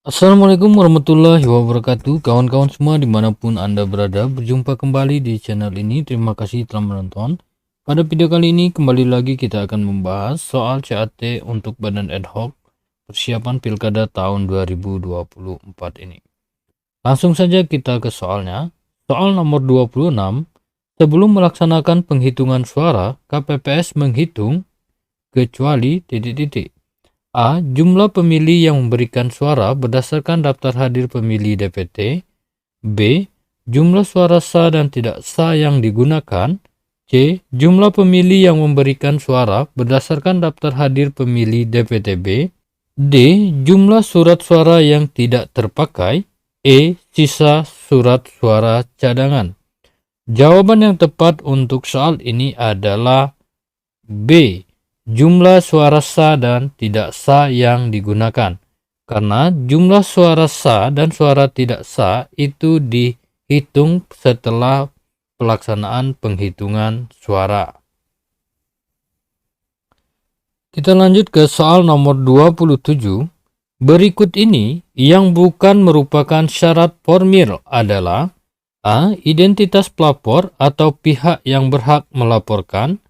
Assalamualaikum warahmatullahi wabarakatuh. Kawan-kawan semua dimanapun Anda berada, berjumpa kembali di channel ini. Terima kasih telah menonton. Pada video kali ini kembali lagi kita akan membahas soal CAT untuk Badan Ad Hoc persiapan Pilkada tahun 2024 ini. Langsung saja kita ke soalnya. Soal nomor 26. Sebelum melaksanakan penghitungan suara, KPPS menghitung kecuali titik-titik. A. Jumlah pemilih yang memberikan suara berdasarkan daftar hadir pemilih DPT. B. Jumlah suara sah dan tidak sah yang digunakan. C. Jumlah pemilih yang memberikan suara berdasarkan daftar hadir pemilih DPTB. D. Jumlah surat suara yang tidak terpakai. E. Sisa surat suara cadangan. Jawaban yang tepat untuk soal ini adalah B. Jumlah suara sah dan tidak sah yang digunakan. Karena jumlah suara sah dan suara tidak sah itu dihitung setelah pelaksanaan penghitungan suara. Kita lanjut ke soal nomor 27. Berikut ini yang bukan merupakan syarat formil adalah A. Identitas pelapor atau pihak yang berhak melaporkan.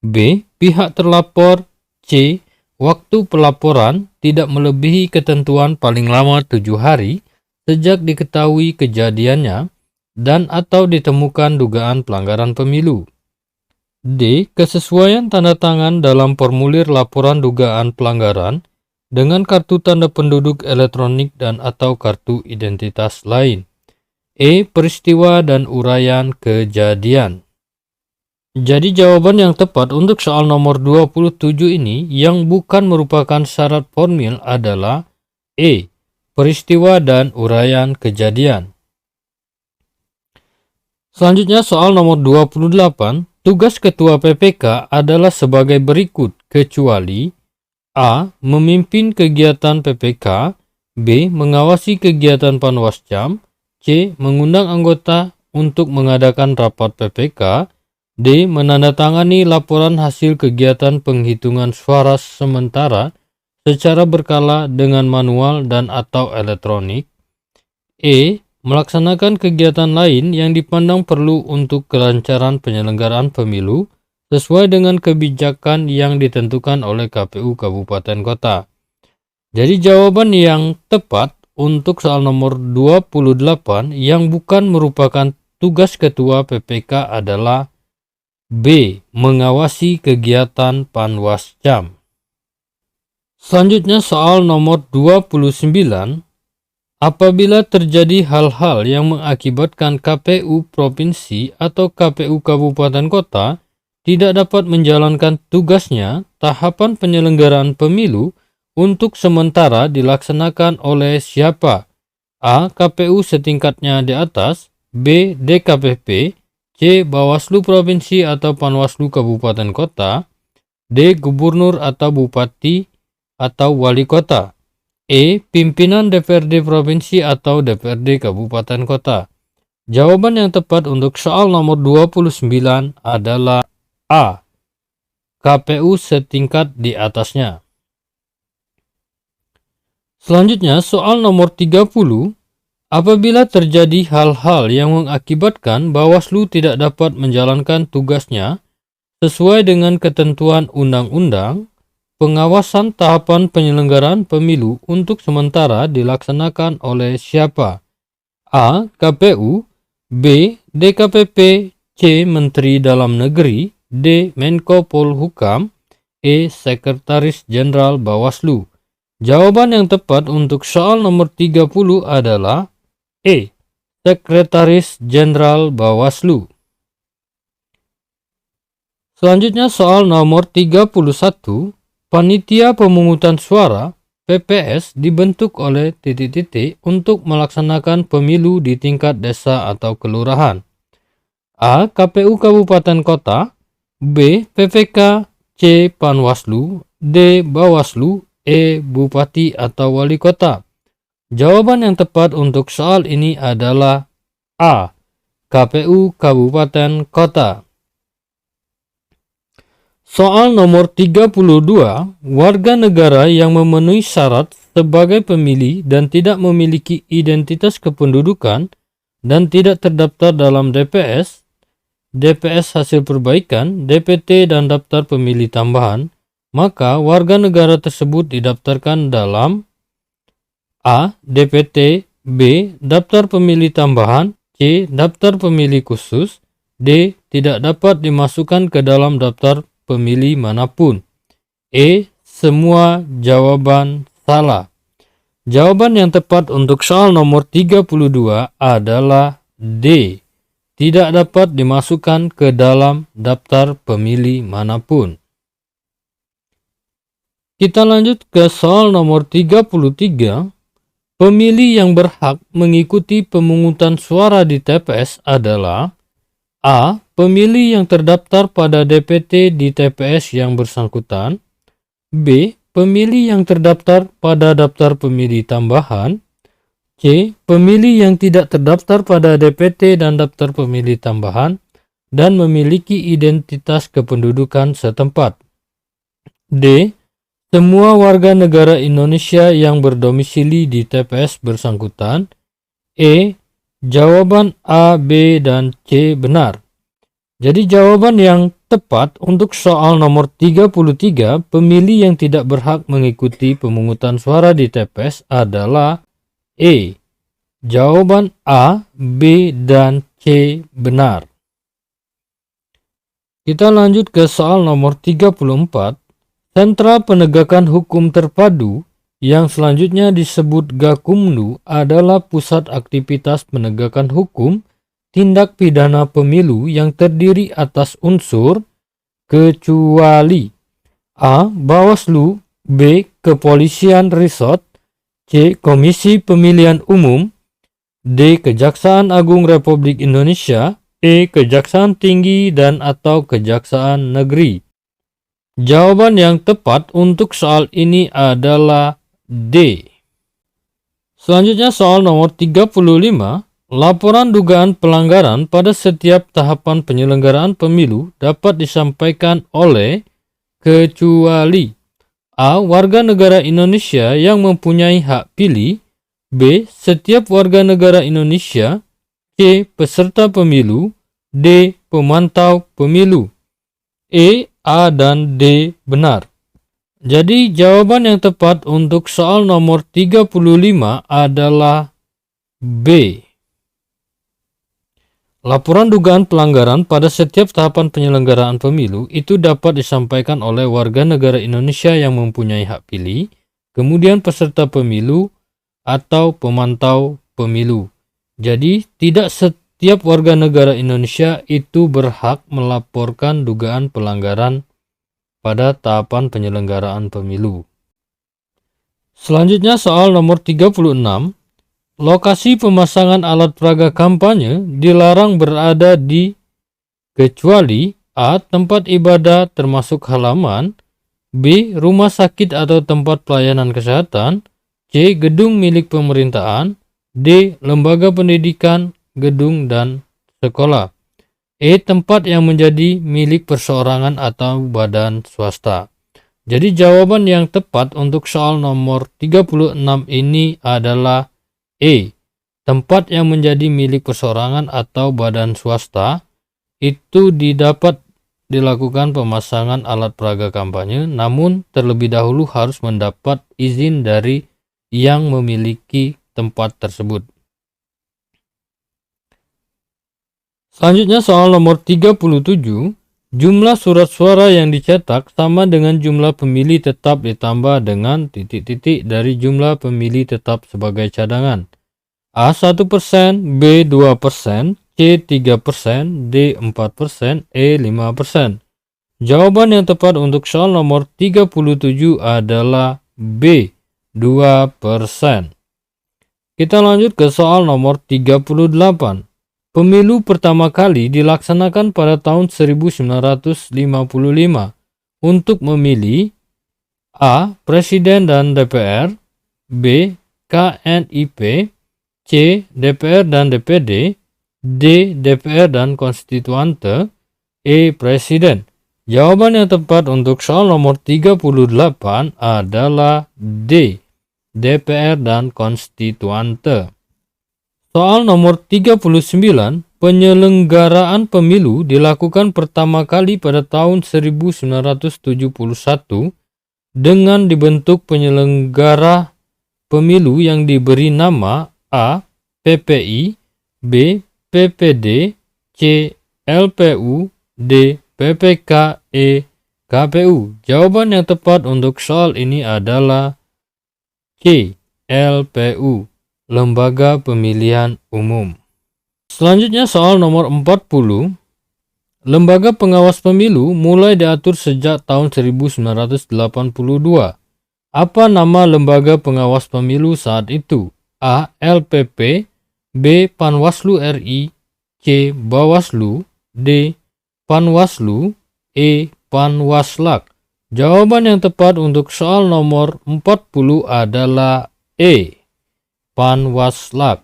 B. Pihak terlapor. C. Waktu pelaporan tidak melebihi ketentuan paling lama 7 hari sejak diketahui kejadiannya dan atau ditemukan dugaan pelanggaran pemilu. D. Kesesuaian tanda tangan dalam formulir laporan dugaan pelanggaran dengan kartu tanda penduduk elektronik dan atau kartu identitas lain. E. Peristiwa dan uraian kejadian. Jadi jawaban yang tepat untuk soal nomor 27 ini yang bukan merupakan syarat formil adalah E. Peristiwa dan uraian kejadian. Selanjutnya soal nomor 28. Tugas Ketua PPK adalah sebagai berikut kecuali A. Memimpin kegiatan PPK. B. Mengawasi kegiatan Panwascam. C. Mengundang anggota untuk mengadakan rapat PPK. D. Menandatangani laporan hasil kegiatan penghitungan suara sementara secara berkala dengan manual dan atau elektronik. E. Melaksanakan kegiatan lain yang dipandang perlu untuk kelancaran penyelenggaraan pemilu sesuai dengan kebijakan yang ditentukan oleh KPU Kabupaten Kota. Jadi jawaban yang tepat untuk soal nomor 28 yang bukan merupakan tugas Ketua PPK adalah B. Mengawasi kegiatan Panwascam. Selanjutnya soal nomor 29. Apabila terjadi hal-hal yang mengakibatkan KPU Provinsi atau KPU Kabupaten Kota tidak dapat menjalankan tugasnya, tahapan penyelenggaraan pemilu untuk sementara dilaksanakan oleh siapa? A. KPU setingkatnya di atas. B. DKPP. C. Bawaslu Provinsi atau Panwaslu Kabupaten Kota. D. Gubernur atau Bupati atau Wali Kota. E. Pimpinan DPRD Provinsi atau DPRD Kabupaten Kota. Jawaban yang tepat untuk soal nomor 29 adalah A. KPU setingkat di atasnya. Selanjutnya soal nomor 30. Apabila terjadi hal-hal yang mengakibatkan Bawaslu tidak dapat menjalankan tugasnya sesuai dengan ketentuan undang-undang, pengawasan tahapan penyelenggaraan pemilu untuk sementara dilaksanakan oleh siapa? A. KPU. B. DKPP. C. Menteri Dalam Negeri. D. Menko Polhukam. E. Sekretaris Jenderal Bawaslu. Jawaban yang tepat untuk soal nomor 30 adalah E. Sekretaris Jenderal Bawaslu. Selanjutnya soal nomor 31. Panitia pemungutan suara PPS dibentuk oleh titik-titik untuk melaksanakan pemilu di tingkat desa atau kelurahan. A. KPU Kabupaten Kota. B. PPK. C. Panwaslu. D. Bawaslu. E. Bupati atau Wali Kota. Jawaban yang tepat untuk soal ini adalah A. KPU Kabupaten Kota. Soal nomor 32, warga negara yang memenuhi syarat sebagai pemilih dan tidak memiliki identitas kependudukan dan tidak terdaftar dalam DPS, DPS hasil perbaikan, DPT dan daftar pemilih tambahan, maka warga negara tersebut didaftarkan dalam A. DPT, B. Daftar pemilih tambahan, C. Daftar pemilih khusus, D. Tidak dapat dimasukkan ke dalam daftar pemilih manapun. E. Semua jawaban salah. Jawaban yang tepat untuk soal nomor 32 adalah D. Tidak dapat dimasukkan ke dalam daftar pemilih manapun. Kita lanjut ke soal nomor 33. Pemilih yang berhak mengikuti pemungutan suara di TPS adalah A. Pemilih yang terdaftar pada DPT di TPS yang bersangkutan, B. Pemilih yang terdaftar pada daftar pemilih tambahan, C. Pemilih yang tidak terdaftar pada DPT dan daftar pemilih tambahan dan memiliki identitas kependudukan setempat, D. Semua warga negara Indonesia yang berdomisili di TPS bersangkutan, E. Jawaban A, B, dan C benar. Jadi jawaban yang tepat untuk soal nomor 33, pemilih yang tidak berhak mengikuti pemungutan suara di TPS adalah E. Jawaban A, B, dan C benar. Kita lanjut ke soal nomor 34. Sentra Penegakan Hukum Terpadu yang selanjutnya disebut Gakumdu adalah pusat aktivitas penegakan hukum tindak pidana pemilu yang terdiri atas unsur kecuali A. Bawaslu, B. Kepolisian Resort, C. Komisi Pemilihan Umum, D. Kejaksaan Agung Republik Indonesia, E. Kejaksaan Tinggi dan atau Kejaksaan Negeri. Jawaban yang tepat untuk soal ini adalah D. Selanjutnya soal nomor 35. Laporan dugaan pelanggaran pada setiap tahapan penyelenggaraan pemilu dapat disampaikan oleh kecuali A. Warga negara Indonesia yang mempunyai hak pilih, B. Setiap warga negara Indonesia, C. Peserta pemilu, D. Pemantau pemilu. E, A, dan D benar. Jadi jawaban yang tepat untuk soal nomor 35 adalah B. Laporan dugaan pelanggaran pada setiap tahapan penyelenggaraan pemilu itu dapat disampaikan oleh warga negara Indonesia yang mempunyai hak pilih, kemudian peserta pemilu atau pemantau pemilu. Jadi tidak setiap warga negara Indonesia itu berhak melaporkan dugaan pelanggaran pada tahapan penyelenggaraan pemilu. Selanjutnya soal nomor 36. Lokasi pemasangan alat peraga kampanye dilarang berada di kecuali A. Tempat ibadah termasuk halaman, B. Rumah sakit atau tempat pelayanan kesehatan, C. Gedung milik pemerintahan, D. Lembaga pendidikan, gedung dan sekolah, E. Tempat yang menjadi milik perseorangan atau badan swasta. Jadi jawaban yang tepat untuk soal nomor 36 ini adalah E. Tempat yang menjadi milik perseorangan atau badan swasta itu didapat dilakukan pemasangan alat peraga kampanye, namun terlebih dahulu harus mendapat izin dari yang memiliki tempat tersebut. Selanjutnya soal nomor 37. Jumlah surat suara yang dicetak sama dengan jumlah pemilih tetap ditambah dengan titik-titik dari jumlah pemilih tetap sebagai cadangan. A 1%, B 2%, C 3%, D 4%, E 5%. Jawaban yang tepat untuk soal nomor 37 adalah B 2%. Kita lanjut ke soal nomor 38. Pemilu pertama kali dilaksanakan pada tahun 1955 untuk memilih A. Presiden dan DPR, B. KNIP, C. DPR dan DPD, D. DPR dan konstituante, E. Presiden. Jawaban yang tepat untuk soal nomor 38 adalah D. DPR dan konstituante. Soal nomor 39, penyelenggaraan pemilu dilakukan pertama kali pada tahun 1971 dengan dibentuk penyelenggara pemilu yang diberi nama A. PPI, B. PPD, C. LPU, D. PPK, E. KPU. Jawaban yang tepat untuk soal ini adalah C. LPU, Lembaga Pemilihan Umum. Selanjutnya soal nomor 40. Lembaga pengawas pemilu mulai diatur sejak tahun 1982. Apa nama lembaga pengawas pemilu saat itu? A. LPP, B. Panwaslu RI, C. Bawaslu, D. Panwaslu, E. Panwaslak. Jawaban yang tepat untuk soal nomor 40 adalah E. Panwaslak.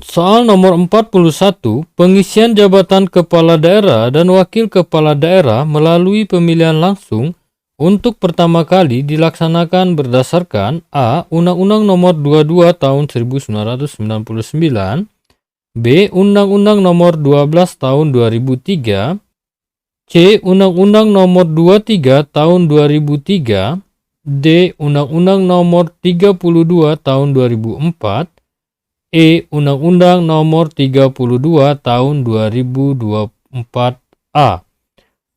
Soal nomor 41, pengisian jabatan kepala daerah dan wakil kepala daerah melalui pemilihan langsung untuk pertama kali dilaksanakan berdasarkan A. Undang-Undang Nomor 22 Tahun 1999, B. Undang-Undang Nomor 12 Tahun 2003, C. Undang-Undang Nomor 23 Tahun 2003, D. Undang-Undang Nomor 32 Tahun 2004, E. Undang-Undang Nomor 32 Tahun 2024A.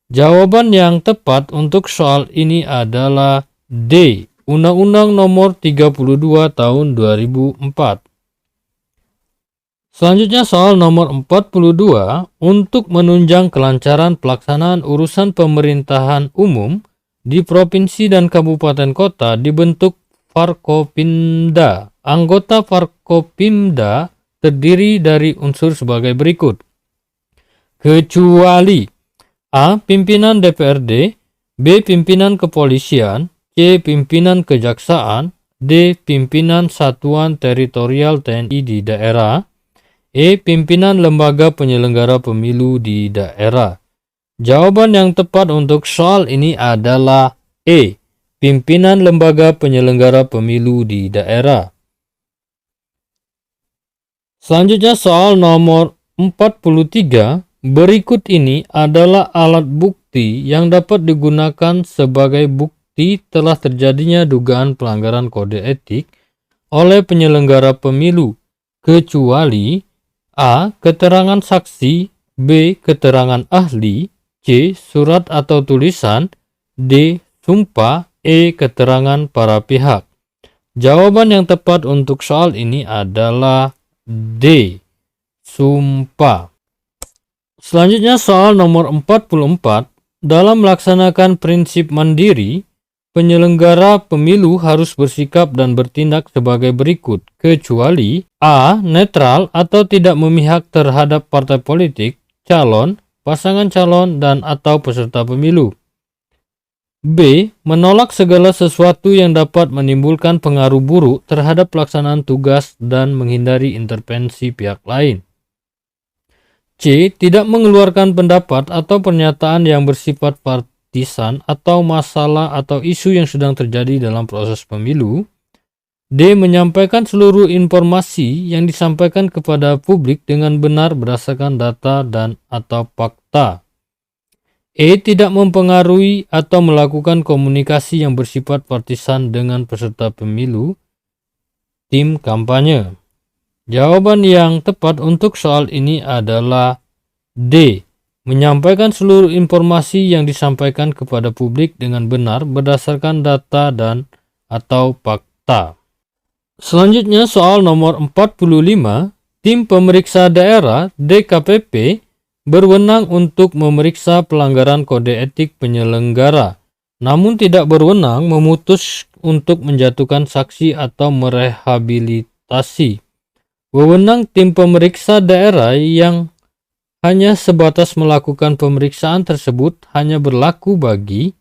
Jawaban yang tepat untuk soal ini adalah D. Undang-Undang Nomor 32 Tahun 2004. Selanjutnya soal nomor 42, untuk menunjang kelancaran pelaksanaan urusan pemerintahan umum di provinsi dan kabupaten kota dibentuk Forkopimda. Anggota Forkopimda terdiri dari unsur sebagai berikut. Kecuali A. Pimpinan DPRD, B. Pimpinan kepolisian, C. Pimpinan kejaksaan, D. Pimpinan satuan teritorial TNI di daerah, E. Pimpinan lembaga penyelenggara pemilu di daerah. Jawaban yang tepat untuk soal ini adalah E. Pimpinan lembaga penyelenggara pemilu di daerah. Selanjutnya soal nomor 43. Berikut ini adalah alat bukti yang dapat digunakan sebagai bukti telah terjadinya dugaan pelanggaran kode etik oleh penyelenggara pemilu, kecuali A. Keterangan saksi, B. Keterangan ahli, C. Surat atau tulisan, D. Sumpah, E. Keterangan para pihak. Jawaban yang tepat untuk soal ini adalah D. Sumpah. Selanjutnya soal nomor 44. Dalam melaksanakan prinsip mandiri, penyelenggara pemilu harus bersikap dan bertindak sebagai berikut, kecuali A. Netral atau tidak memihak terhadap partai politik, calon, pasangan calon, dan atau peserta pemilu. B. Menolak segala sesuatu yang dapat menimbulkan pengaruh buruk terhadap pelaksanaan tugas dan menghindari intervensi pihak lain. C. Tidak mengeluarkan pendapat atau pernyataan yang bersifat partisan atau masalah atau isu yang sedang terjadi dalam proses pemilu. D. Menyampaikan seluruh informasi yang disampaikan kepada publik dengan benar berdasarkan data dan atau fakta. E. Tidak mempengaruhi atau melakukan komunikasi yang bersifat partisan dengan peserta pemilu, tim kampanye. Jawaban yang tepat untuk soal ini adalah D. Menyampaikan seluruh informasi yang disampaikan kepada publik dengan benar berdasarkan data dan atau fakta. Selanjutnya soal nomor 45. Tim pemeriksa daerah DKPP berwenang untuk memeriksa pelanggaran kode etik penyelenggara, namun tidak berwenang memutus untuk menjatuhkan saksi atau merehabilitasi. Wewenang tim pemeriksa daerah yang hanya sebatas melakukan pemeriksaan tersebut hanya berlaku bagi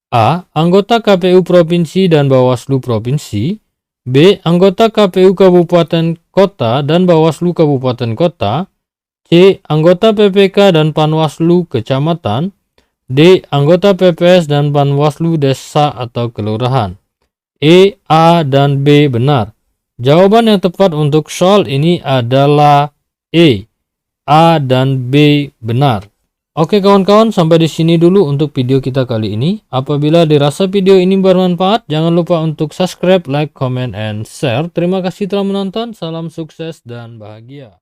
A. Anggota KPU Provinsi dan Bawaslu Provinsi, B. Anggota KPU Kabupaten Kota dan Bawaslu Kabupaten Kota, C. Anggota PPK dan Panwaslu Kecamatan, D. Anggota PPS dan Panwaslu desa atau kelurahan. E, A, dan B benar. Jawaban yang tepat untuk soal ini adalah E, A, dan B benar. Oke kawan-kawan, sampai di sini dulu untuk video kita kali ini. Apabila dirasa video ini bermanfaat, jangan lupa untuk subscribe, like, comment, and share. Terima kasih telah menonton. Salam sukses dan bahagia.